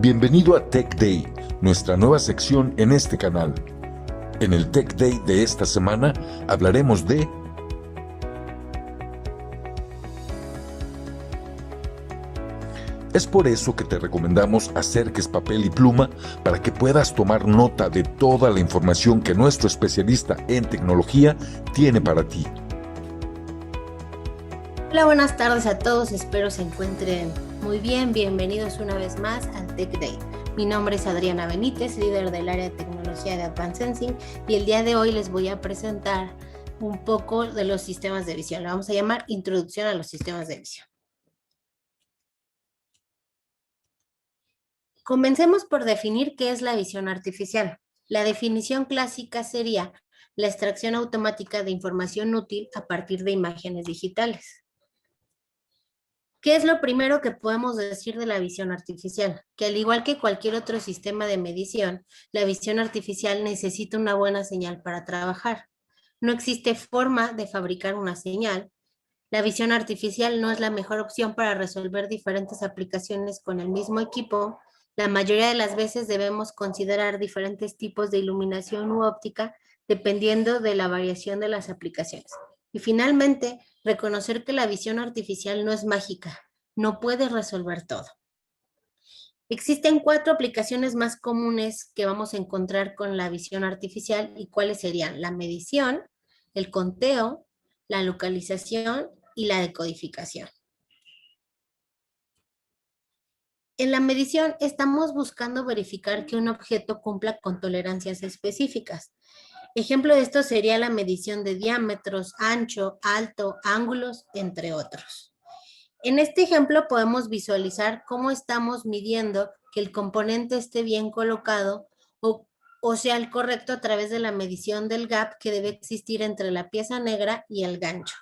Bienvenido a Tech Day, nuestra nueva sección en este canal. En el Tech Day de esta semana hablaremos de Es por eso que te recomendamos acerques papel y pluma para que puedas tomar nota de toda la información que nuestro especialista en tecnología tiene para ti. Hola, buenas tardes a todos, espero se encuentren muy bien. Bienvenidos una vez más al Tech Day. Mi nombre es Adriana Benítez, líder del área de tecnología de Advanced Sensing, y el día de hoy les voy a presentar un poco de los sistemas de visión. Lo vamos a llamar Introducción a los sistemas de visión. Comencemos por definir qué es la visión artificial. La definición clásica sería la extracción automática de información útil a partir de imágenes digitales. ¿Qué es lo primero que podemos decir de la visión artificial? Que al igual que cualquier otro sistema de medición, la visión artificial necesita una buena señal para trabajar. No existe forma de fabricar una señal. La visión artificial no es la mejor opción para resolver diferentes aplicaciones con el mismo equipo. La mayoría de las veces debemos considerar diferentes tipos de iluminación u óptica dependiendo de la variación de las aplicaciones. Y finalmente, reconocer que la visión artificial no es mágica, no puede resolver todo. Existen 4 aplicaciones más comunes que vamos a encontrar con la visión artificial y cuáles serían la medición, el conteo, la localización y la decodificación. En la medición estamos buscando verificar que un objeto cumpla con tolerancias específicas. Ejemplo de esto sería la medición de diámetros, ancho, alto, ángulos, entre otros. En este ejemplo podemos visualizar cómo estamos midiendo que el componente esté bien colocado o sea el correcto a través de la medición del gap que debe existir entre la pieza negra y el gancho.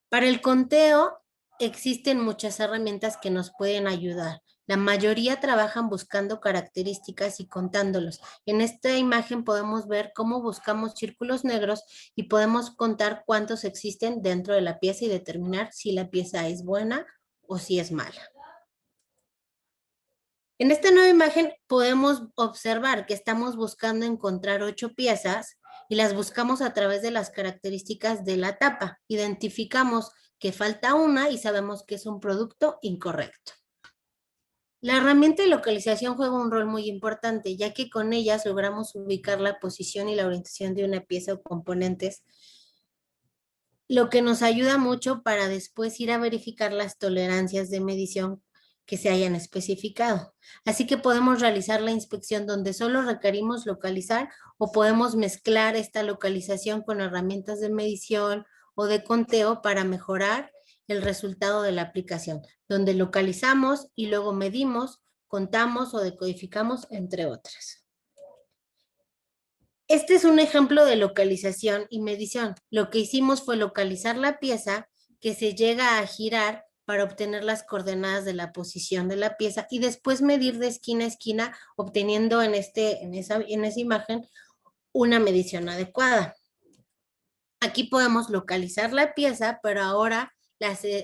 Para el conteo existen muchas herramientas que nos pueden ayudar. La mayoría trabajan buscando características y contándolos. En esta imagen podemos ver cómo buscamos círculos negros y podemos contar cuántos existen dentro de la pieza y determinar si la pieza es buena o si es mala. En esta nueva imagen podemos observar que estamos buscando encontrar 8 piezas y las buscamos a través de las características de la tapa. Identificamos que falta una y sabemos que es un producto incorrecto. La herramienta de localización juega un rol muy importante, ya que con ellas logramos ubicar la posición y la orientación de una pieza o componentes, lo que nos ayuda mucho para después ir a verificar las tolerancias de medición que se hayan especificado. Así que podemos realizar la inspección donde solo requerimos localizar o podemos mezclar esta localización con herramientas de medición o de conteo para mejorar el resultado de la aplicación, donde localizamos y luego medimos, contamos o decodificamos, entre otras. Este es un ejemplo de localización y medición. Lo que hicimos fue localizar la pieza que se llega a girar para obtener las coordenadas de la posición de la pieza y después medir de esquina a esquina, obteniendo en esa imagen una medición adecuada. Aquí podemos localizar la pieza, pero ahora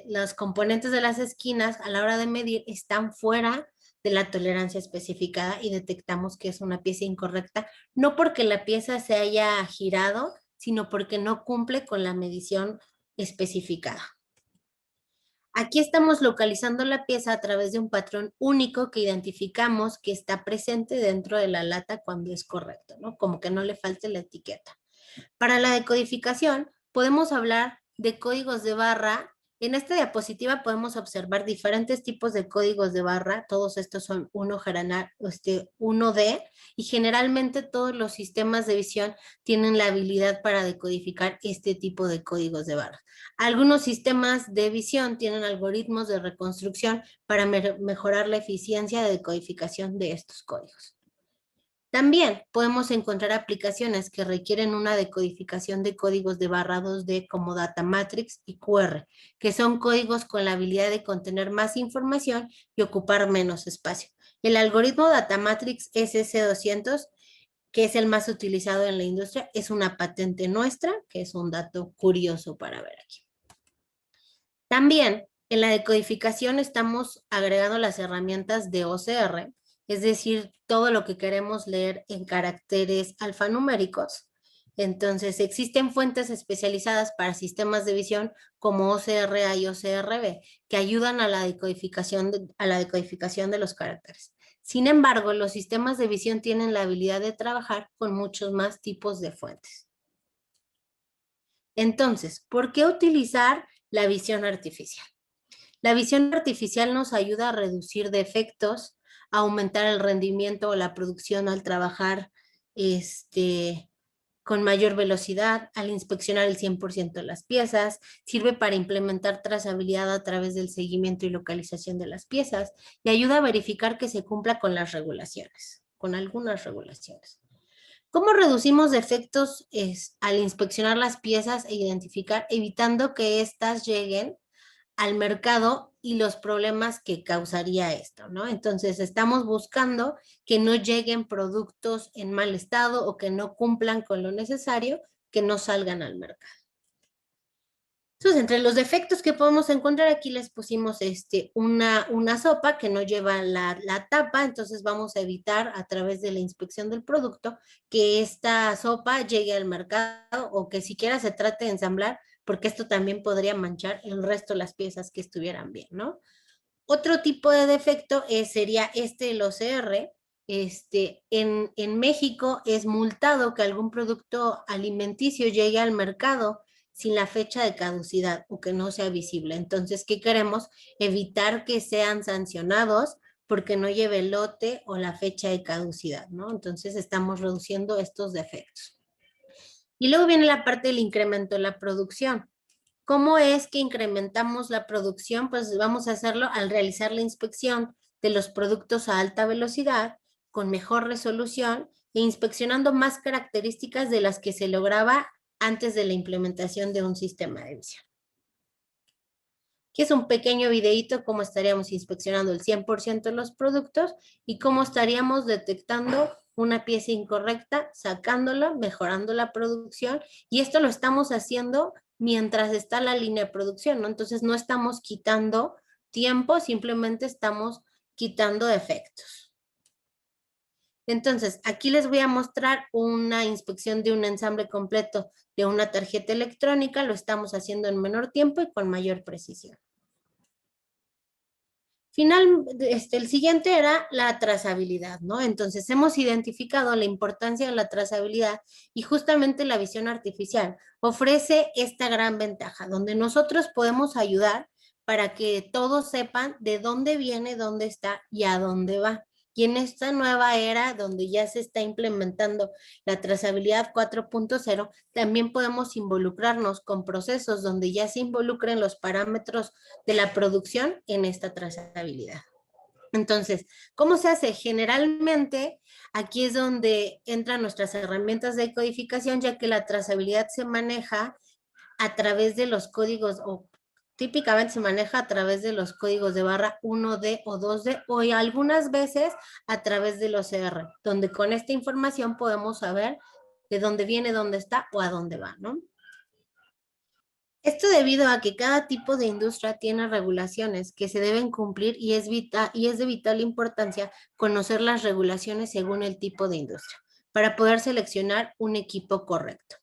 los componentes de las esquinas a la hora de medir están fuera de la tolerancia especificada y detectamos que es una pieza incorrecta, no porque la pieza se haya girado, sino porque no cumple con la medición especificada. Aquí estamos localizando la pieza a través de un patrón único que identificamos que está presente dentro de la lata cuando es correcto, ¿no? Como que no le falte la etiqueta. Para la decodificación, podemos hablar de códigos de barra. En esta diapositiva podemos observar diferentes tipos de códigos de barra. Todos estos son 1D y generalmente todos los sistemas de visión tienen la habilidad para decodificar este tipo de códigos de barra. Algunos sistemas de visión tienen algoritmos de reconstrucción para mejorar la eficiencia de decodificación de estos códigos. También podemos encontrar aplicaciones que requieren una decodificación de códigos de barra 2D como Data Matrix y QR, que son códigos con la habilidad de contener más información y ocupar menos espacio. El algoritmo Data Matrix SS200, que es el más utilizado en la industria, es una patente nuestra, que es un dato curioso para ver aquí. También En la decodificación estamos agregando las herramientas de OCR, es decir, todo lo que queremos leer en caracteres alfanuméricos. Entonces, existen fuentes especializadas para sistemas de visión como OCR-A y OCR-B que ayudan a la decodificación de los caracteres. Sin embargo, los sistemas de visión tienen la habilidad de trabajar con muchos más tipos de fuentes. Entonces, ¿por qué utilizar la visión artificial? La visión artificial nos ayuda a reducir defectos, a aumentar el rendimiento o la producción al trabajar con mayor velocidad, al inspeccionar el 100% de las piezas, sirve para implementar trazabilidad a través del seguimiento y localización de las piezas y ayuda a verificar que se cumpla con las regulaciones, con algunas regulaciones. ¿Cómo reducimos defectos al inspeccionar las piezas e identificar, evitando que éstas lleguen al mercado y los problemas que causaría esto, ¿no? Entonces, estamos buscando que no lleguen productos en mal estado o que no cumplan con lo necesario, que no salgan al mercado. Entonces, entre los defectos que podemos encontrar, aquí les pusimos una sopa que no lleva la tapa, entonces vamos a evitar a través de la inspección del producto que esta sopa llegue al mercado o que siquiera se trate de ensamblar, porque esto también podría manchar el resto de las piezas que estuvieran bien, ¿no? Otro tipo de defecto sería el OCR. En México es multado que algún producto alimenticio llegue al mercado sin la fecha de caducidad o que no sea visible. Entonces, ¿qué queremos? Evitar que sean sancionados porque no lleve el lote o la fecha de caducidad, ¿no? Entonces, estamos reduciendo estos defectos. Y luego viene la parte del incremento de la producción. ¿Cómo es que incrementamos la producción? Pues vamos a hacerlo al realizar la inspección de los productos a alta velocidad, con mejor resolución e inspeccionando más características de las que se lograba antes de la implementación de un sistema de visión. Aquí es un pequeño videíto cómo estaríamos inspeccionando el 100% de los productos y cómo estaríamos detectando una pieza incorrecta, sacándola, mejorando la producción, y esto lo estamos haciendo mientras está la línea de producción, ¿no? Entonces no estamos quitando tiempo, simplemente estamos quitando defectos. Entonces, aquí les voy a mostrar una inspección de un ensamble completo de una tarjeta electrónica. Lo estamos haciendo en menor tiempo y con mayor precisión. El siguiente era la trazabilidad, ¿no? Entonces, hemos identificado la importancia de la trazabilidad y justamente la visión artificial ofrece esta gran ventaja, donde nosotros podemos ayudar para que todos sepan de dónde viene, dónde está y a dónde va. Y en esta nueva era donde ya se está implementando la trazabilidad 4.0, también podemos involucrarnos con procesos donde ya se involucren los parámetros de la producción en esta trazabilidad. Entonces, ¿cómo se hace? Generalmente, aquí es donde entran nuestras herramientas de codificación, ya que la trazabilidad se maneja a través de los códigos o típicamente se maneja a través de los códigos de barra 1D o 2D o algunas veces a través del OCR, donde con esta información podemos saber de dónde viene, dónde está o a dónde va, ¿no? Esto debido a que cada tipo de industria tiene regulaciones que se deben cumplir y es de vital importancia conocer las regulaciones según el tipo de industria para poder seleccionar un equipo correcto.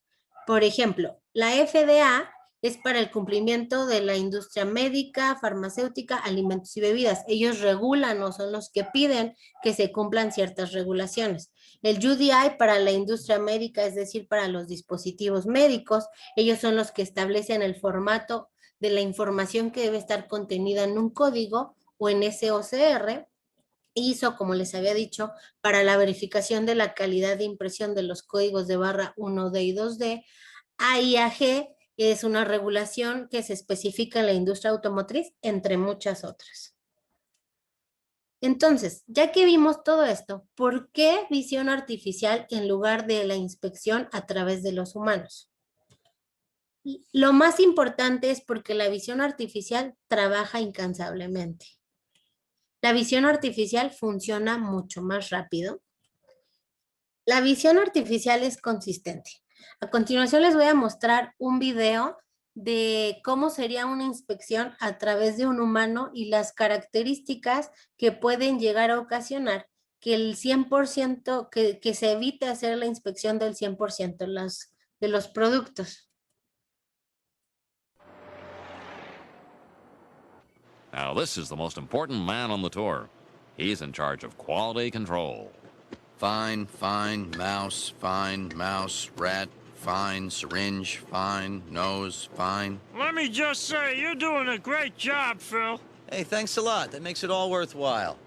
Por ejemplo, la FDA es para el cumplimiento de la industria médica, farmacéutica, alimentos y bebidas. Ellos regulan o son los que piden que se cumplan ciertas regulaciones. El UDI para la industria médica, es decir, para los dispositivos médicos, ellos son los que establecen el formato de la información que debe estar contenida en un código o en ese OCR. ISO, como les había dicho, para la verificación de la calidad de impresión de los códigos de barra 1D y 2D. AIAG es una regulación que se especifica en la industria automotriz, entre muchas otras. Entonces, ya que vimos todo esto, ¿por qué visión artificial en lugar de la inspección a través de los humanos? Lo más importante es porque la visión artificial trabaja incansablemente. La visión artificial funciona mucho más rápido. La visión artificial es consistente. A continuación les voy a mostrar un video de cómo sería una inspección a través de un humano y las características que pueden llegar a ocasionar que el 100%, que se evite hacer la inspección del 100% de los productos. Now, this is the most important man on the tour. He's in charge of quality control. Fine, mouse, rat, fine, syringe, fine, nose, fine. Let me just say, you're doing a great job, Phil. Hey, thanks a lot. That makes it all worthwhile.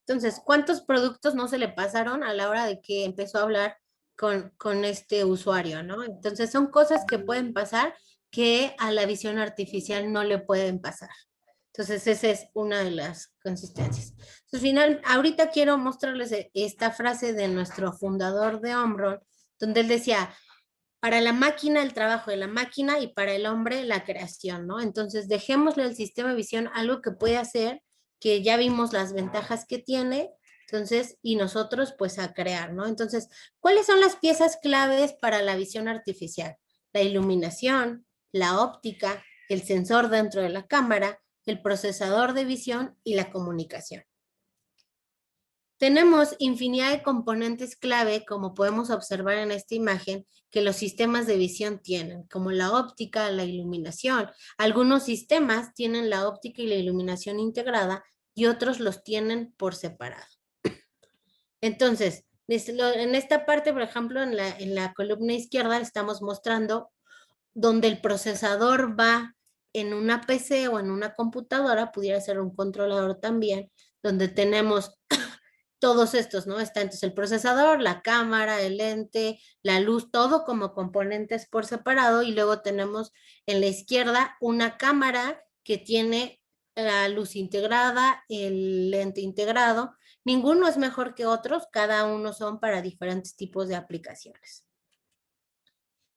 Entonces, ¿cuántos productos no se le pasaron a la hora de que empezó a hablar con este usuario, ¿no? Entonces, son cosas que pueden pasar que a la visión artificial no le pueden pasar. Entonces, esa es una de las consistencias. Entonces, ahorita quiero mostrarles esta frase de nuestro fundador de Omron, donde él decía, para la máquina el trabajo de la máquina y para el hombre la creación, ¿no? Entonces, dejémosle al sistema de visión algo que puede hacer, que ya vimos las ventajas que tiene, entonces, y nosotros pues a crear, ¿no? Entonces, ¿cuáles son las piezas claves para la visión artificial? La iluminación, la óptica, el sensor dentro de la cámara, el procesador de visión y la comunicación. Tenemos infinidad de componentes clave, como podemos observar en esta imagen, que los sistemas de visión tienen, como la óptica, la iluminación. Algunos sistemas tienen la óptica y la iluminación integrada y otros los tienen por separado. Entonces, en esta parte, por ejemplo, en la columna izquierda estamos mostrando donde el procesador va en una PC o en una computadora, pudiera ser un controlador también, donde tenemos todos estos, ¿no? Está entonces el procesador, la cámara, el lente, la luz, todo como componentes por separado, y luego tenemos en la izquierda una cámara que tiene la luz integrada, el lente integrado. Ninguno es mejor que otros, cada uno son para diferentes tipos de aplicaciones.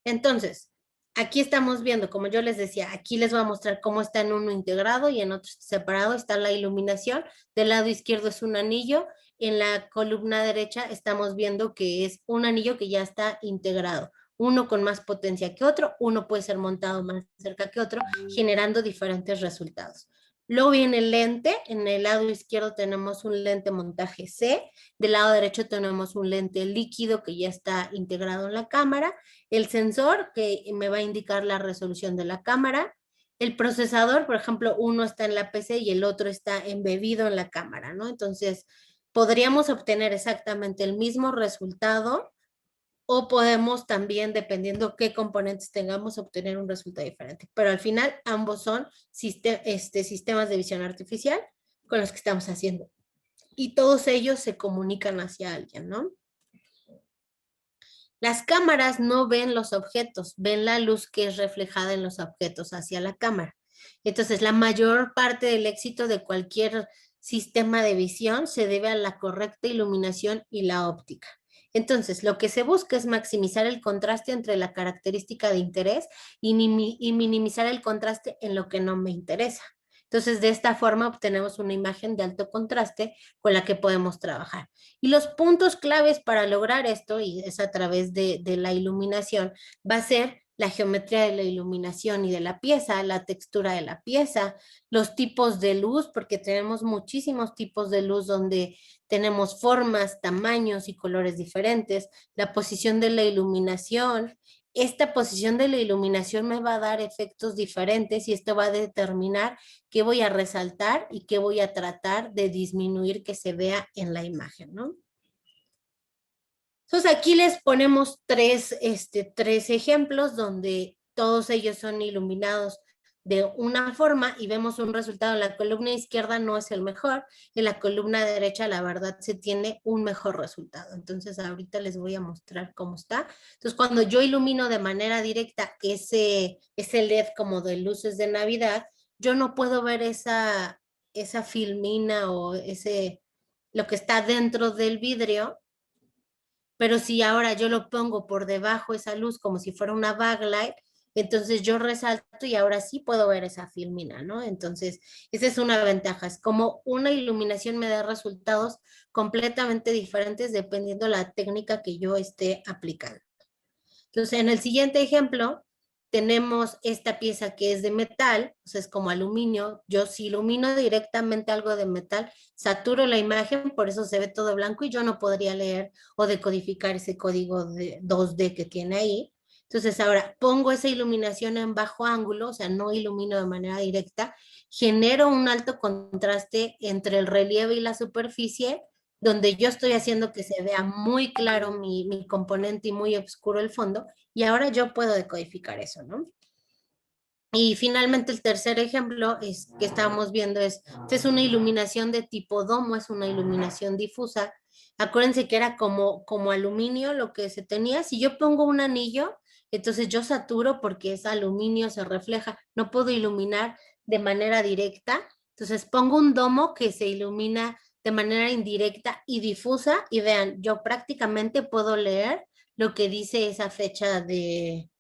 Entonces, aquí estamos viendo, como yo les decía, aquí les voy a mostrar cómo está en uno integrado y en otro separado. Está la iluminación, del lado izquierdo es un anillo, en la columna derecha estamos viendo que es un anillo que ya está integrado, uno con más potencia que otro, uno puede ser montado más cerca que otro, generando diferentes resultados. Luego viene el lente, en el lado izquierdo tenemos un lente montaje C, del lado derecho tenemos un lente líquido que ya está integrado en la cámara, el sensor que me va a indicar la resolución de la cámara, el procesador, por ejemplo, uno está en la PC y el otro está embebido en la cámara, ¿no? Entonces, podríamos obtener exactamente el mismo resultado o podemos también, dependiendo qué componentes tengamos, obtener un resultado diferente. Pero al final, ambos son sistemas de visión artificial con los que estamos haciendo. Y todos ellos se comunican hacia alguien, ¿no? Las cámaras no ven los objetos, ven la luz que es reflejada en los objetos hacia la cámara. Entonces, la mayor parte del éxito de cualquier sistema de visión se debe a la correcta iluminación y la óptica. Entonces, lo que se busca es maximizar el contraste entre la característica de interés y minimizar el contraste en lo que no me interesa. Entonces, de esta forma obtenemos una imagen de alto contraste con la que podemos trabajar. Y los puntos claves para lograr esto, y es a través de la iluminación, va a ser la geometría de la iluminación y de la pieza, la textura de la pieza, los tipos de luz, porque tenemos muchísimos tipos de luz donde tenemos formas, tamaños y colores diferentes, la posición de la iluminación. Esta posición de la iluminación me va a dar efectos diferentes y esto va a determinar qué voy a resaltar y qué voy a tratar de disminuir que se vea en la imagen, ¿no? Entonces aquí les ponemos tres ejemplos donde todos ellos son iluminados de una forma y vemos un resultado. En la columna izquierda no es el mejor, en la columna derecha la verdad se tiene un mejor resultado. Entonces ahorita les voy a mostrar cómo está. Entonces cuando yo ilumino de manera directa ese LED como de luces de Navidad, yo no puedo ver esa filmina o lo que está dentro del vidrio. Pero si ahora yo lo pongo por debajo esa luz como si fuera una backlight, entonces yo resalto y ahora sí puedo ver esa filmina, ¿no? Entonces, esa es una ventaja. Es como una iluminación me da resultados completamente diferentes dependiendo la técnica que yo esté aplicando. Entonces, en el siguiente ejemplo, tenemos esta pieza que es de metal, o sea, es como aluminio. Yo si ilumino directamente algo de metal, saturo la imagen, por eso se ve todo blanco y yo no podría leer o decodificar ese código de 2D que tiene ahí. Entonces ahora pongo esa iluminación en bajo ángulo, o sea, no ilumino de manera directa, genero un alto contraste entre el relieve y la superficie, donde yo estoy haciendo que se vea muy claro mi componente y muy oscuro el fondo, y ahora yo puedo decodificar eso, ¿no? Y finalmente el tercer ejemplo es, que estamos viendo es una iluminación de tipo domo, es una iluminación difusa. Acuérdense que era como aluminio lo que se tenía. Si yo pongo un anillo, entonces yo saturo porque es aluminio, se refleja. No puedo iluminar de manera directa. Entonces pongo un domo que se ilumina de manera indirecta y difusa. Y vean, yo prácticamente puedo leer lo que dice esa fecha de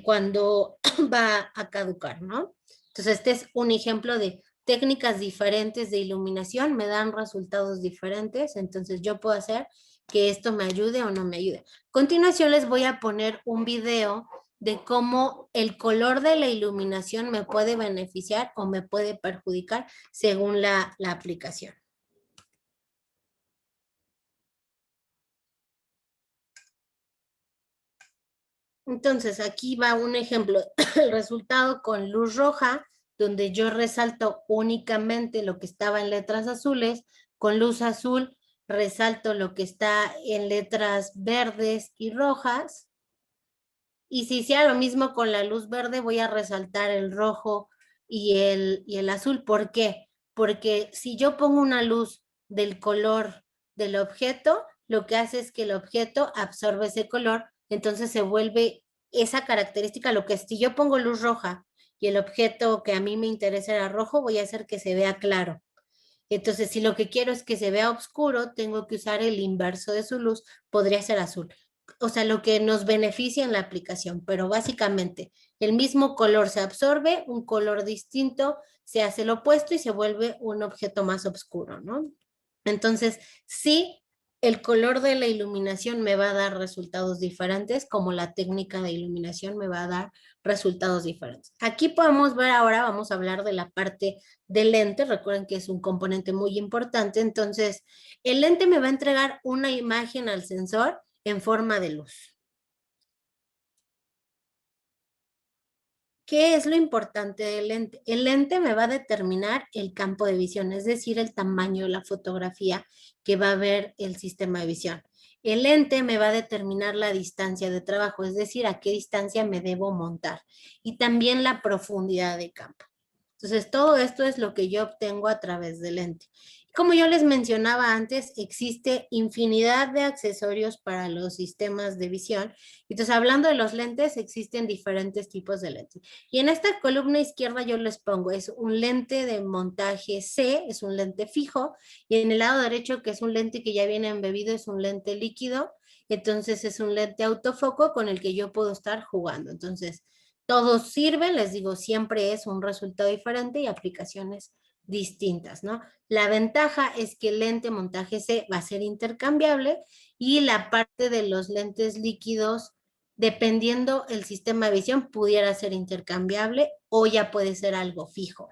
cuando va a caducar, ¿no? Entonces, este es un ejemplo de técnicas diferentes de iluminación, me dan resultados diferentes, entonces yo puedo hacer que esto me ayude o no me ayude. A continuación les voy a poner un video de cómo el color de la iluminación me puede beneficiar o me puede perjudicar según la aplicación. Entonces, aquí va un ejemplo, el resultado con luz roja, donde yo resalto únicamente lo que estaba en letras azules, con luz azul resalto lo que está en letras verdes y rojas, y si hiciera lo mismo con la luz verde, voy a resaltar el rojo y el azul. ¿Por qué? Porque si yo pongo una luz del color del objeto, lo que hace es que el objeto absorbe ese color, entonces se vuelve esa característica, lo que si yo pongo luz roja y el objeto que a mí me interesa era rojo, voy a hacer que se vea claro. Entonces, si lo que quiero es que se vea oscuro, tengo que usar el inverso de su luz, podría ser azul. O sea, lo que nos beneficia en la aplicación, pero básicamente el mismo color se absorbe, un color distinto se hace el opuesto y se vuelve un objeto más oscuro, ¿no? Entonces, sí, el color de la iluminación me va a dar resultados diferentes, como la técnica de iluminación me va a dar resultados diferentes. Aquí podemos ver ahora, vamos a hablar de la parte del lente. Recuerden que es un componente muy importante. Entonces, el lente me va a entregar una imagen al sensor en forma de luz. ¿Qué es lo importante del lente? El lente me va a determinar el campo de visión, es decir, el tamaño de la fotografía que va a ver el sistema de visión. El lente me va a determinar la distancia de trabajo, es decir, a qué distancia me debo montar, y también la profundidad de campo. Entonces, todo esto es lo que yo obtengo a través del lente. Como yo les mencionaba antes, existe infinidad de accesorios para los sistemas de visión. Entonces, hablando de los lentes, existen diferentes tipos de lentes. Y en esta columna izquierda yo les pongo, es un lente de montaje C, es un lente fijo, y en el lado derecho, que es un lente que ya viene embebido, es un lente líquido. Entonces, es un lente autofoco con el que yo puedo estar jugando. Entonces, todos sirven, les digo, siempre es un resultado diferente y aplicaciones distintas, ¿no? La ventaja es que el lente montaje C va a ser intercambiable y la parte de los lentes líquidos, dependiendo el sistema de visión, pudiera ser intercambiable o ya puede ser algo fijo.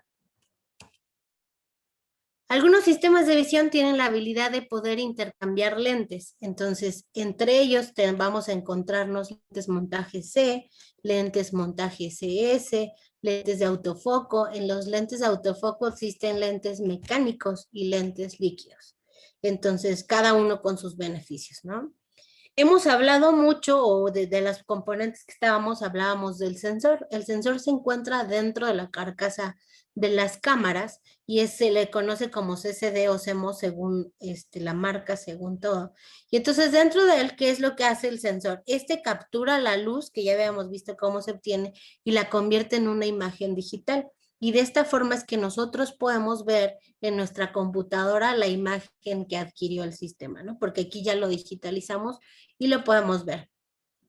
Algunos sistemas de visión tienen la habilidad de poder intercambiar lentes. Entonces, entre ellos vamos a encontrarnos lentes montaje C, lentes montaje CS, lentes de autofoco. En los lentes de autofoco existen lentes mecánicos y lentes líquidos. Entonces, cada uno con sus beneficios, ¿no? Hemos hablado mucho, o de las componentes que hablábamos del sensor. El sensor se encuentra dentro de la carcasa de las cámaras y se le conoce como CCD o CMOS según la marca, según todo. Y entonces dentro de él, ¿qué es lo que hace el sensor? Captura la luz, que ya habíamos visto cómo se obtiene, y la convierte en una imagen digital. Y de esta forma es que nosotros podemos ver en nuestra computadora la imagen que adquirió el sistema, ¿no? Porque aquí ya lo digitalizamos y lo podemos ver.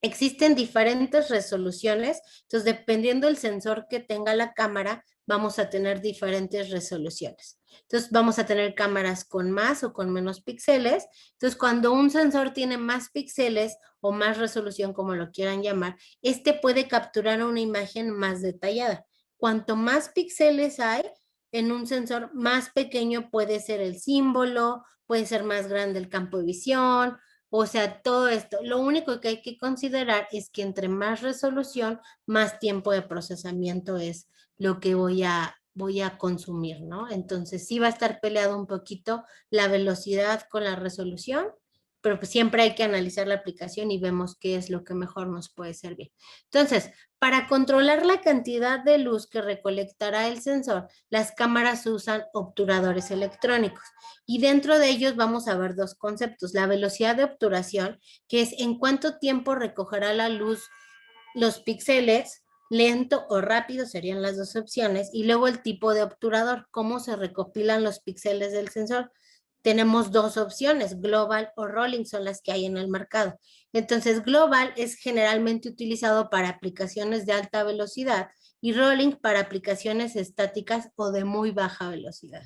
Existen diferentes resoluciones, entonces dependiendo del sensor que tenga la cámara, vamos a tener diferentes resoluciones. Entonces vamos a tener cámaras con más o con menos píxeles. Entonces cuando un sensor tiene más píxeles o más resolución, como lo quieran llamar, este puede capturar una imagen más detallada. Cuanto más píxeles hay en un sensor, más pequeño puede ser el símbolo, puede ser más grande el campo de visión, o sea, todo esto. Lo único que hay que considerar es que entre más resolución, más tiempo de procesamiento es lo que voy a consumir, ¿no? Entonces sí va a estar peleado un poquito la velocidad con la resolución, pero pues siempre hay que analizar la aplicación y vemos qué es lo que mejor nos puede servir. Entonces, para controlar la cantidad de luz que recolectará el sensor, las cámaras usan obturadores electrónicos y dentro de ellos vamos a ver dos conceptos. La velocidad de obturación, que es en cuánto tiempo recogerá la luz los píxeles, lento o rápido serían las dos opciones, y luego el tipo de obturador, cómo se recopilan los píxeles del sensor. Tenemos dos opciones, global o rolling son las que hay en el mercado. Entonces, global es generalmente utilizado para aplicaciones de alta velocidad y rolling para aplicaciones estáticas o de muy baja velocidad.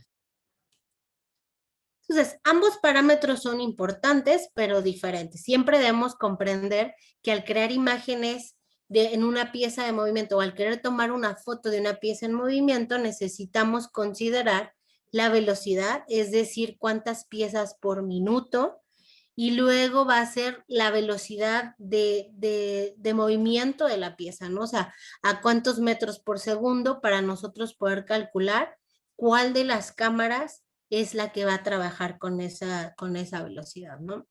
Entonces, ambos parámetros son importantes, pero diferentes. Siempre debemos comprender que al crear imágenes en una pieza de movimiento o al querer tomar una foto de una pieza en movimiento, necesitamos considerar la velocidad, es decir, cuántas piezas por minuto, y luego va a ser la velocidad de movimiento de la pieza, ¿no? O sea, a cuántos metros por segundo para nosotros poder calcular cuál de las cámaras es la que va a trabajar con esa velocidad, ¿no?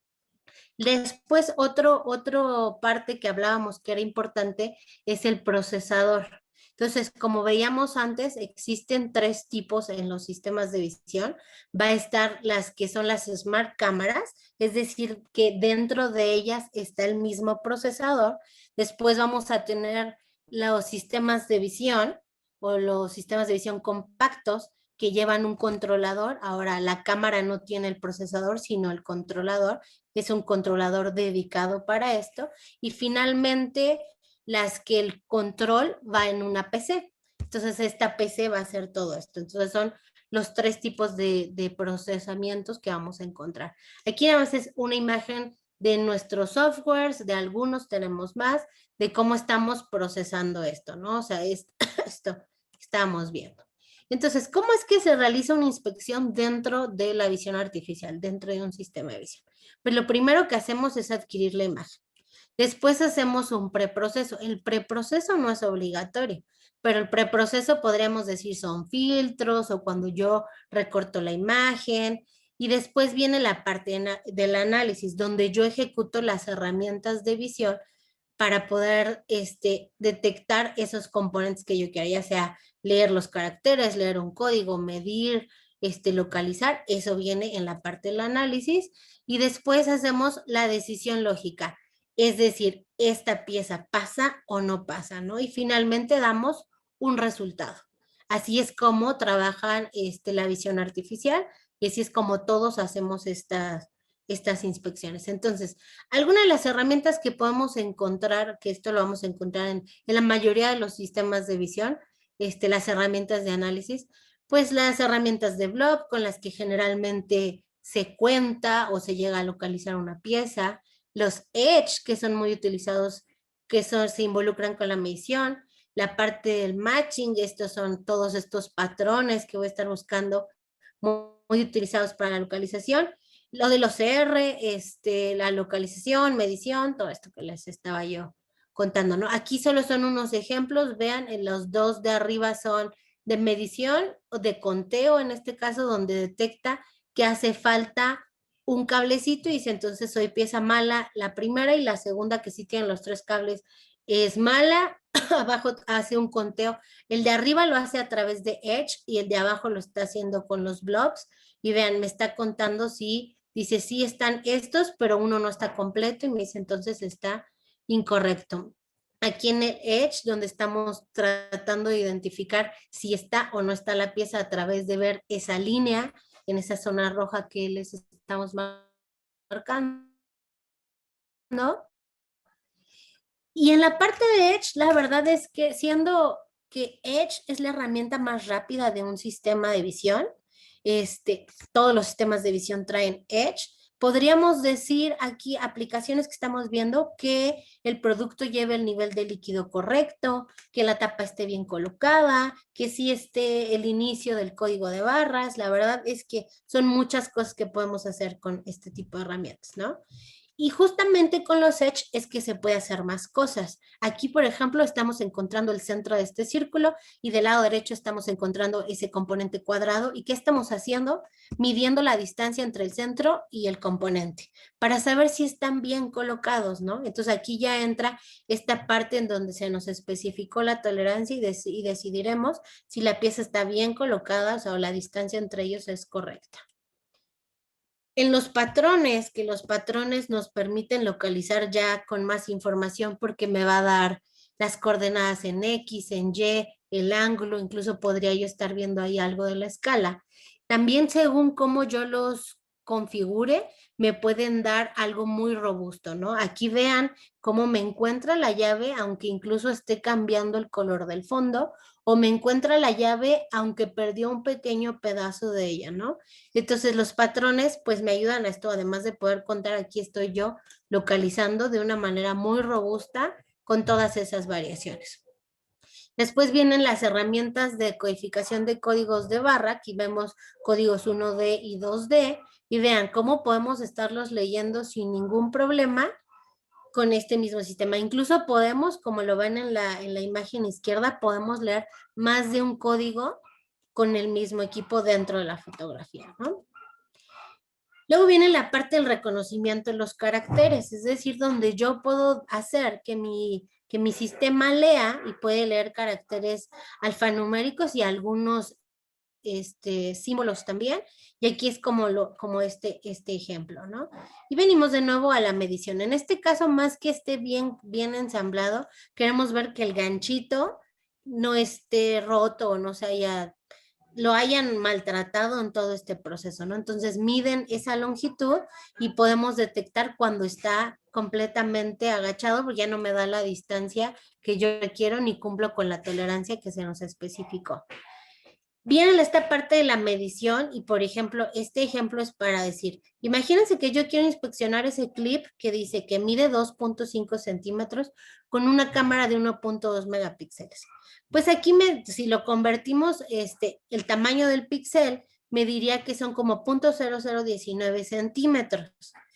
Después, otro parte que hablábamos que era importante es el procesador. Entonces, como veíamos antes, existen tres tipos en los sistemas de visión. Va a estar las que son las smart cámaras, es decir, que dentro de ellas está el mismo procesador. Después vamos a tener los sistemas de visión o los sistemas de visión compactos que llevan un controlador. Ahora, la cámara no tiene el procesador, sino el controlador. Es un controlador dedicado para esto. Y finalmente, las que el control va en una PC. Entonces, esta PC va a hacer todo esto. Entonces, son los tres tipos de procesamientos que vamos a encontrar. Aquí nada más es una imagen de nuestros softwares, de algunos tenemos más, de cómo estamos procesando esto, ¿no? O sea, esto estamos viendo. Entonces, ¿cómo es que se realiza una inspección dentro de la visión artificial, dentro de un sistema de visión? Pues lo primero que hacemos es adquirir la imagen. Después hacemos un preproceso. El preproceso no es obligatorio, pero el preproceso podríamos decir son filtros o cuando yo recorto la imagen. Y después viene la parte del análisis, donde yo ejecuto las herramientas de visión para poder detectar esos componentes que yo quiera, ya sea leer los caracteres, leer un código, medir, localizar. Eso viene en la parte del análisis. Y después hacemos la decisión lógica. Es decir, esta pieza pasa o no pasa, ¿no? Y finalmente damos un resultado. Así es como trabajan la visión artificial y así es como todos hacemos estas inspecciones. Entonces, algunas de las herramientas que podemos encontrar, que esto lo vamos a encontrar en la mayoría de los sistemas de visión, las herramientas de análisis, pues las herramientas de blob con las que generalmente se cuenta o se llega a localizar una pieza, los edge, que son muy utilizados, se involucran con la medición, la parte del matching, estos son todos estos patrones que voy a estar buscando, muy utilizados para la localización, lo de los R, la localización, medición, todo esto que les estaba yo contando, ¿no? Aquí solo son unos ejemplos, vean, en los dos de arriba son de medición o de conteo, en este caso, donde detecta que hace falta un cablecito y dice, entonces soy pieza mala, la primera, y la segunda que sí tienen los tres cables es mala, abajo hace un conteo, el de arriba lo hace a través de Edge y el de abajo lo está haciendo con los blobs, y vean, me está contando si, dice, sí están estos, pero uno no está completo, y me dice, entonces está incorrecto. Aquí en el Edge, donde estamos tratando de identificar si está o no está la pieza a través de ver esa línea, en esa zona roja que les estamos marcando, ¿no? Y en la parte de Edge, la verdad es que siendo que Edge es la herramienta más rápida de un sistema de visión. Todos los sistemas de visión traen Edge. Podríamos decir aquí, aplicaciones que estamos viendo, que el producto lleve el nivel de líquido correcto, que la tapa esté bien colocada, que sí esté el inicio del código de barras. La verdad es que son muchas cosas que podemos hacer con este tipo de herramientas, ¿no? Y justamente con los Edge es que se puede hacer más cosas. Aquí, por ejemplo, estamos encontrando el centro de este círculo y del lado derecho estamos encontrando ese componente cuadrado. ¿Y qué estamos haciendo? Midiendo la distancia entre el centro y el componente para saber si están bien colocados, ¿no? Entonces aquí ya entra esta parte en donde se nos especificó la tolerancia y decidiremos si la pieza está bien colocada, o sea, la distancia entre ellos es correcta. En los patrones, que los patrones nos permiten localizar ya con más información porque me va a dar las coordenadas en X, en Y, el ángulo, incluso podría yo estar viendo ahí algo de la escala. También según cómo yo los configure, me pueden dar algo muy robusto, ¿no? Aquí vean cómo me encuentra la llave, aunque incluso esté cambiando el color del fondo, o me encuentra la llave aunque perdió un pequeño pedazo de ella, ¿no? Entonces los patrones pues me ayudan a esto, además de poder contar, aquí estoy yo localizando de una manera muy robusta con todas esas variaciones. Después vienen las herramientas de codificación de códigos de barra, aquí vemos códigos 1D y 2D, y vean cómo podemos estarlos leyendo sin ningún problema con este mismo sistema. Incluso podemos, como lo ven en la imagen izquierda, podemos leer más de un código con el mismo equipo dentro de la fotografía, ¿no? Luego viene la parte del reconocimiento de los caracteres, es decir, donde yo puedo hacer que mi sistema lea y puede leer caracteres alfanuméricos y algunos símbolos también, y aquí es como este ejemplo, ¿no? Y venimos de nuevo a la medición. En este caso, más que esté bien ensamblado, queremos ver que el ganchito no esté roto o no lo hayan maltratado en todo este proceso, ¿no? Entonces miden esa longitud y podemos detectar cuando está completamente agachado, porque ya no me da la distancia que yo quiero ni cumplo con la tolerancia que se nos especificó. Viene esta parte de la medición y, por ejemplo, este ejemplo es para decir, imagínense que yo quiero inspeccionar ese clip que dice que mide 2.5 centímetros con una cámara de 1.2 megapíxeles. Pues aquí, si lo convertimos, el tamaño del píxel me diría que son como 0.0019 centímetros.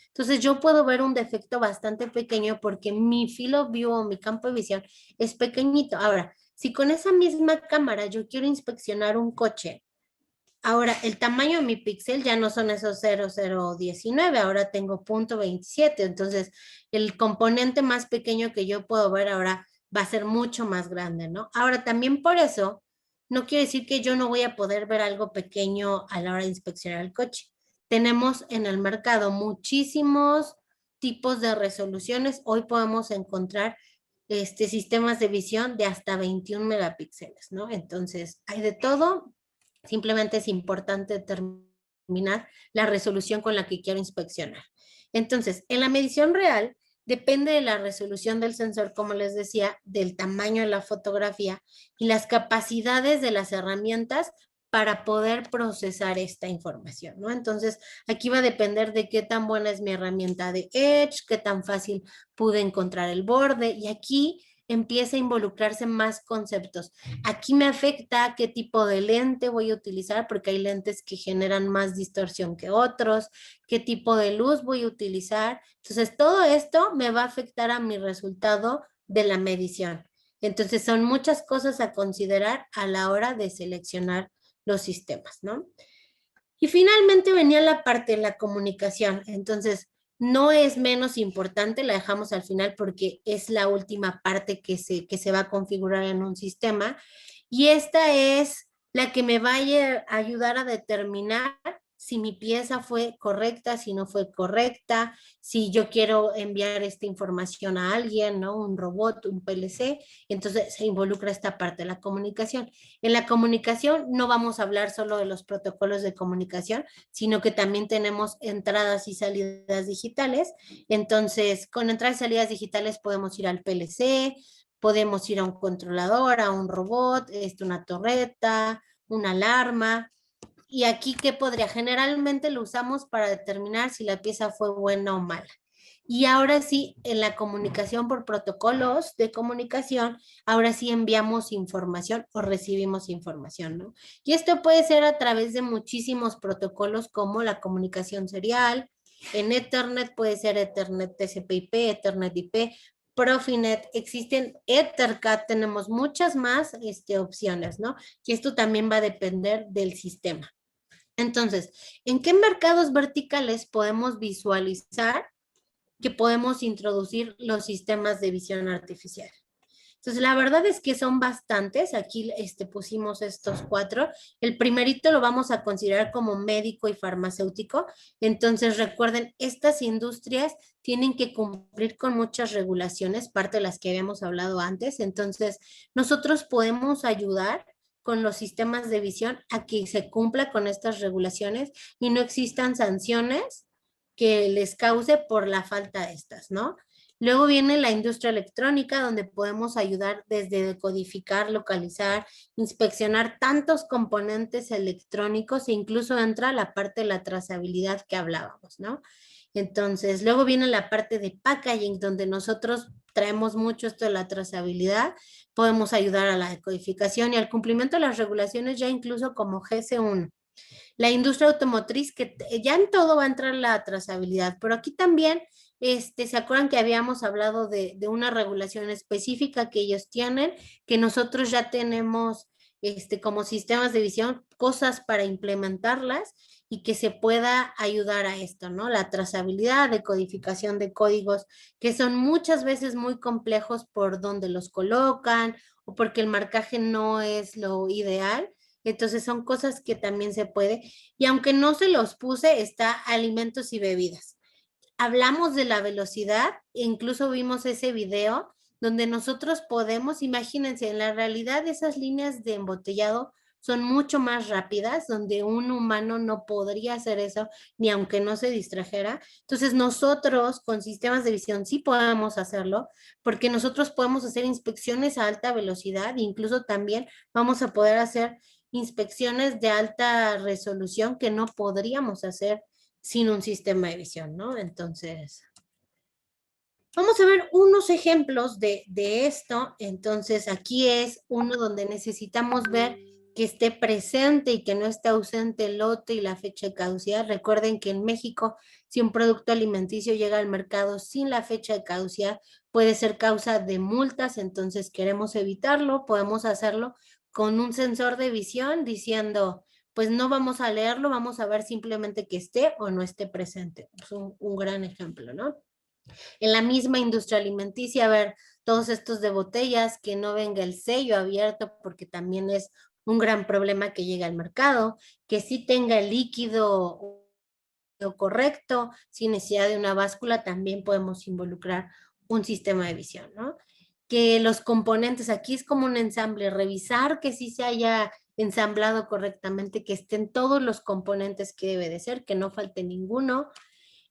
Entonces yo puedo ver un defecto bastante pequeño porque mi field of view o mi campo de visión es pequeñito. Ahora, si con esa misma cámara yo quiero inspeccionar un coche, ahora el tamaño de mi píxel ya no son esos 0.019, ahora tengo 0.27, entonces el componente más pequeño que yo puedo ver ahora va a ser mucho más grande, ¿no? Ahora también por eso, no quiere decir que yo no voy a poder ver algo pequeño a la hora de inspeccionar el coche. Tenemos en el mercado muchísimos tipos de resoluciones, hoy podemos encontrar sistemas de visión de hasta 21 megapíxeles, ¿no? Entonces, hay de todo, simplemente es importante determinar la resolución con la que quiero inspeccionar. Entonces, en la medición real, depende de la resolución del sensor, como les decía, del tamaño de la fotografía y las capacidades de las herramientas para poder procesar esta información, ¿no? Entonces, aquí va a depender de qué tan buena es mi herramienta de Edge, qué tan fácil pude encontrar el borde, y aquí empieza a involucrarse más conceptos. Aquí me afecta qué tipo de lente voy a utilizar, porque hay lentes que generan más distorsión que otros, qué tipo de luz voy a utilizar. Entonces, todo esto me va a afectar a mi resultado de la medición. Entonces, son muchas cosas a considerar a la hora de seleccionar los sistemas, ¿no? Y finalmente venía la parte de la comunicación. Entonces, no es menos importante, la dejamos al final porque es la última parte que se va a configurar en un sistema. Y esta es la que me va a ayudar a determinar si mi pieza fue correcta, si no fue correcta, si yo quiero enviar esta información a alguien, ¿no? Un robot, un PLC, entonces se involucra esta parte de la comunicación. En la comunicación no vamos a hablar solo de los protocolos de comunicación, sino que también tenemos entradas y salidas digitales. Entonces, con entradas y salidas digitales podemos ir al PLC, podemos ir a un controlador, a un robot, una torreta, una alarma. Y aquí, ¿qué podría? Generalmente lo usamos para determinar si la pieza fue buena o mala. Y ahora sí, en la comunicación por protocolos de comunicación, ahora sí enviamos información o recibimos información, ¿no? Y esto puede ser a través de muchísimos protocolos como la comunicación serial. En Ethernet puede ser Ethernet TCP/IP, Ethernet IP, Profinet, existen Ethercat, tenemos muchas más opciones, ¿no? Y esto también va a depender del sistema. Entonces, ¿en qué mercados verticales podemos visualizar que podemos introducir los sistemas de visión artificial? Entonces, la verdad es que son bastantes. Aquí pusimos estos 4. El primerito lo vamos a considerar como médico y farmacéutico. Entonces, recuerden, estas industrias tienen que cumplir con muchas regulaciones, parte de las que habíamos hablado antes. Entonces, nosotros podemos ayudar con los sistemas de visión a que se cumpla con estas regulaciones y no existan sanciones que les cause por la falta de estas, ¿no? Luego viene la industria electrónica, donde podemos ayudar desde decodificar, localizar, inspeccionar tantos componentes electrónicos e incluso entra la parte de la trazabilidad que hablábamos, ¿no? Entonces, luego viene la parte de packaging, donde nosotros traemos mucho esto de la trazabilidad, podemos ayudar a la decodificación y al cumplimiento de las regulaciones ya incluso como GS1. La industria automotriz, que ya en todo va a entrar la trazabilidad, pero aquí también, ¿se acuerdan que habíamos hablado de una regulación específica que ellos tienen, que nosotros ya tenemos como sistemas de visión, cosas para implementarlas y que se pueda ayudar a esto, ¿no? La trazabilidad, decodificación de códigos, que son muchas veces muy complejos por donde los colocan o porque el marcaje no es lo ideal. Entonces son cosas que también se puede. Y aunque no se los puse, está alimentos y bebidas. Hablamos de la velocidad, incluso vimos ese video donde nosotros podemos, imagínense, en la realidad esas líneas de embotellado son mucho más rápidas, donde un humano no podría hacer eso, ni aunque no se distrajera. Entonces nosotros con sistemas de visión sí podemos hacerlo, porque nosotros podemos hacer inspecciones a alta velocidad, incluso también vamos a poder hacer inspecciones de alta resolución que no podríamos hacer sin un sistema de visión, ¿no? Entonces, vamos a ver unos ejemplos de esto. Entonces, aquí es uno donde necesitamos ver que esté presente y que no esté ausente el lote y la fecha de caducidad. Recuerden que en México, si un producto alimenticio llega al mercado sin la fecha de caducidad, puede ser causa de multas, entonces queremos evitarlo, podemos hacerlo con un sensor de visión diciendo, pues no vamos a leerlo, vamos a ver simplemente que esté o no esté presente. Es un gran ejemplo, ¿no? En la misma industria alimenticia, a ver, todos estos de botellas, que no venga el sello abierto, porque también es un gran problema que llega al mercado, que sí tenga el líquido correcto, sin necesidad de una báscula, también podemos involucrar un sistema de visión, ¿no? Que los componentes, aquí es como un ensamble, revisar que sí se haya ensamblado correctamente, que estén todos los componentes que debe de ser, que no falte ninguno.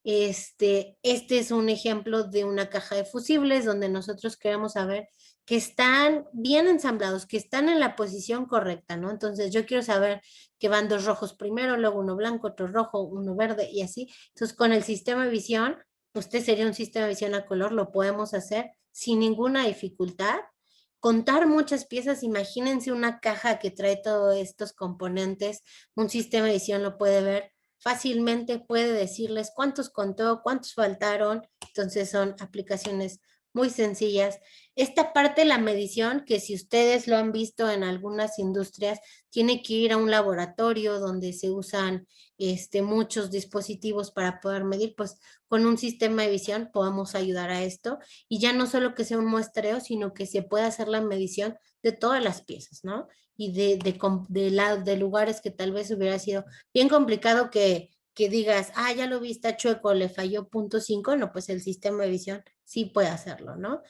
Este es un ejemplo de una caja de fusibles donde nosotros queremos saber que están bien ensamblados, que están en la posición correcta, ¿no? Entonces yo quiero saber que van 2 rojos primero, luego uno blanco, otro rojo, uno verde y así. Entonces con el sistema de visión, usted sería un sistema de visión a color, lo podemos hacer sin ninguna dificultad. Contar muchas piezas, imagínense una caja que trae todos estos componentes, un sistema de visión lo puede ver fácilmente, puede decirles cuántos contó, cuántos faltaron, entonces son aplicaciones muy sencillas. Esta parte de la medición, que si ustedes lo han visto en algunas industrias, tiene que ir a un laboratorio donde se usan muchos dispositivos para poder medir, pues con un sistema de visión podemos ayudar a esto, y ya no solo que sea un muestreo, sino que se pueda hacer la medición de todas las piezas, ¿no? Y de lugares que tal vez hubiera sido bien complicado que digas, ya lo vi, está chueco, le falló 0.5, no, pues el sistema de visión sí puede hacerlo, ¿no?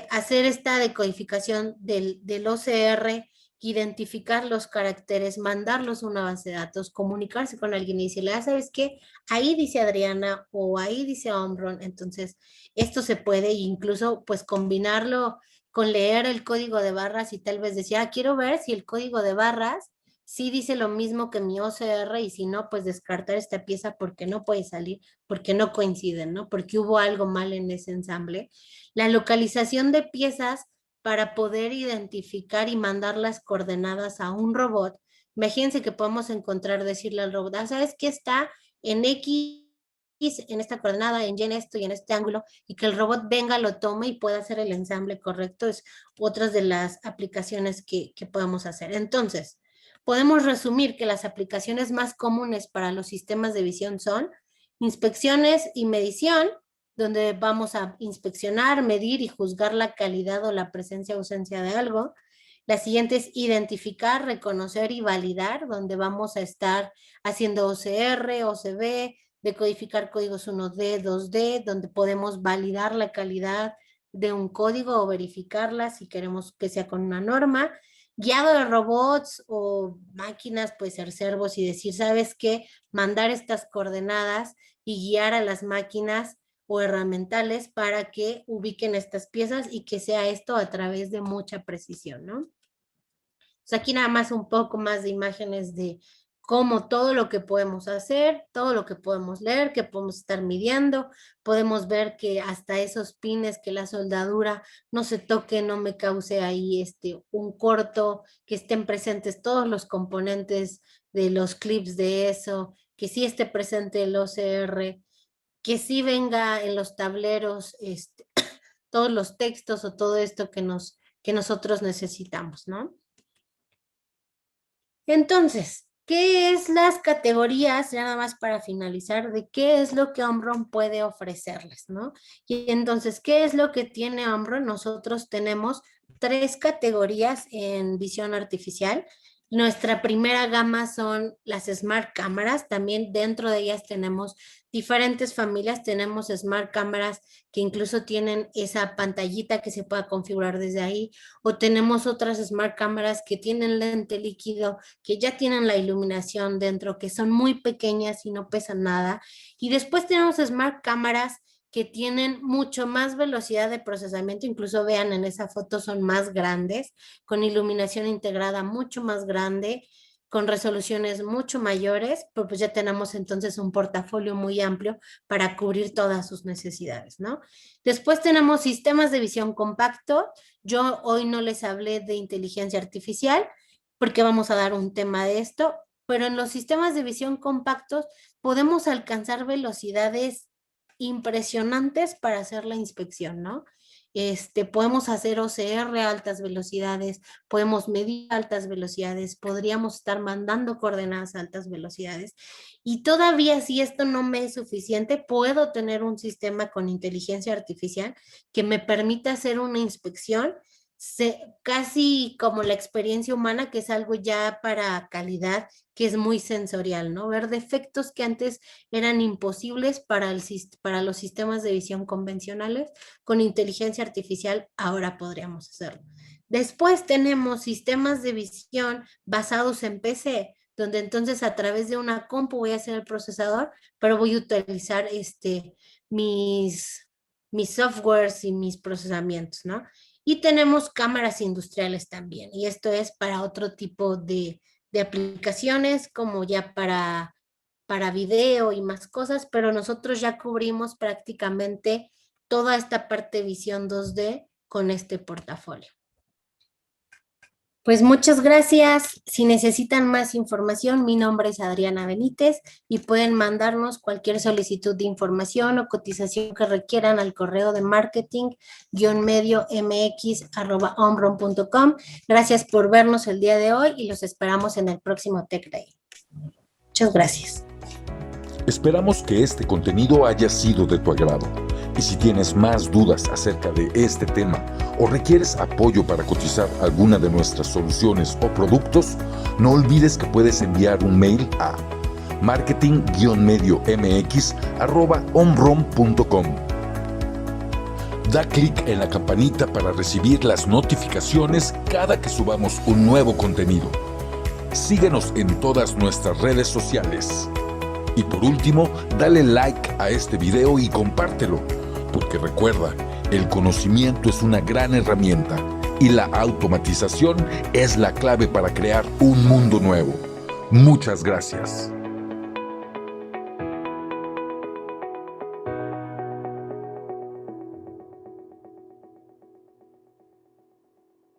Hacer esta decodificación del OCR, identificar los caracteres, mandarlos a una base de datos, comunicarse con alguien y decirle, ¿sabes qué? Ahí dice Adriana o ahí dice Omron, entonces esto se puede incluso pues combinarlo con leer el código de barras y tal vez decía, quiero ver si el código de barras sí dice lo mismo que mi OCR y si no, pues descartar esta pieza porque no puede salir, porque no coinciden, ¿no? Porque hubo algo mal en ese ensamble. La localización de piezas para poder identificar y mandar las coordenadas a un robot. Imagínense que podemos encontrar, decirle al robot, ¿sabes qué está en X, en esta coordenada, en Y en esto y en este ángulo? Y que el robot venga, lo tome y pueda hacer el ensamble correcto. Es otra de las aplicaciones que podemos hacer. Entonces, podemos resumir que las aplicaciones más comunes para los sistemas de visión son inspecciones y medición, donde vamos a inspeccionar, medir y juzgar la calidad o la presencia o ausencia de algo. La siguiente es identificar, reconocer y validar, donde vamos a estar haciendo OCR, OCB, decodificar códigos 1D, 2D, donde podemos validar la calidad de un código o verificarla si queremos que sea con una norma. Guiado de robots o máquinas, puede ser servos y decir, ¿sabes qué? Mandar estas coordenadas y guiar a las máquinas o herramientales para que ubiquen estas piezas y que sea esto a través de mucha precisión, ¿no? Pues aquí nada más un poco más de imágenes de cómo todo lo que podemos hacer, todo lo que podemos leer, que podemos estar midiendo, podemos ver que hasta esos pines, que la soldadura no se toque, no me cause ahí un corto, que estén presentes todos los componentes de los clips de eso, que sí esté presente el OCR, que sí venga en los tableros todos los textos o todo esto que nosotros necesitamos, ¿no? Entonces, ¿qué es las categorías? Ya nada más para finalizar, de qué es lo que Omron puede ofrecerles, ¿no? Y entonces, ¿qué es lo que tiene Omron? Nosotros tenemos 3 categorías en visión artificial. Nuestra primera gama son las Smart Cámaras. También dentro de ellas tenemos diferentes familias. Tenemos Smart Cámaras que incluso tienen esa pantallita que se pueda configurar desde ahí. O tenemos otras Smart Cámaras que tienen lente líquido, que ya tienen la iluminación dentro, que son muy pequeñas y no pesan nada. Y después tenemos Smart Cámaras que tienen mucho más velocidad de procesamiento, incluso vean en esa foto son más grandes, con iluminación integrada mucho más grande, con resoluciones mucho mayores, pero pues ya tenemos entonces un portafolio muy amplio para cubrir todas sus necesidades, ¿no? Después tenemos sistemas de visión compacto. Yo hoy no les hablé de inteligencia artificial porque vamos a dar un tema de esto, pero en los sistemas de visión compactos podemos alcanzar velocidades impresionantes para hacer la inspección, ¿no? Podemos hacer OCR a altas velocidades, podemos medir altas velocidades, podríamos estar mandando coordenadas a altas velocidades y todavía si esto no me es suficiente, puedo tener un sistema con inteligencia artificial que me permita hacer una inspección casi como la experiencia humana, que es algo ya para calidad, que es muy sensorial, ¿no? Ver defectos que antes eran imposibles para los sistemas de visión convencionales, con inteligencia artificial ahora podríamos hacerlo. Después tenemos sistemas de visión basados en PC, donde entonces a través de una compu voy a hacer el procesador, pero voy a utilizar mis softwares y mis procesamientos, ¿no? Y tenemos cámaras industriales también, y esto es para otro tipo de aplicaciones, como ya para video y más cosas, pero nosotros ya cubrimos prácticamente toda esta parte de visión 2D con este portafolio. Pues muchas gracias. Si necesitan más información, mi nombre es Adriana Benítez y pueden mandarnos cualquier solicitud de información o cotización que requieran al correo de marketing-mx@omron.com. Gracias por vernos el día de hoy y los esperamos en el próximo Tech Day. Muchas gracias. Esperamos que este contenido haya sido de tu agrado. Y si tienes más dudas acerca de este tema o requieres apoyo para cotizar alguna de nuestras soluciones o productos, no olvides que puedes enviar un mail a marketing-mx@omron.com. Da clic en la campanita para recibir las notificaciones cada que subamos un nuevo contenido. Síguenos en todas nuestras redes sociales. Y por último, dale like a este video y compártelo, porque recuerda, El conocimiento es una gran herramienta y la automatización es la clave para crear un mundo nuevo. Muchas gracias.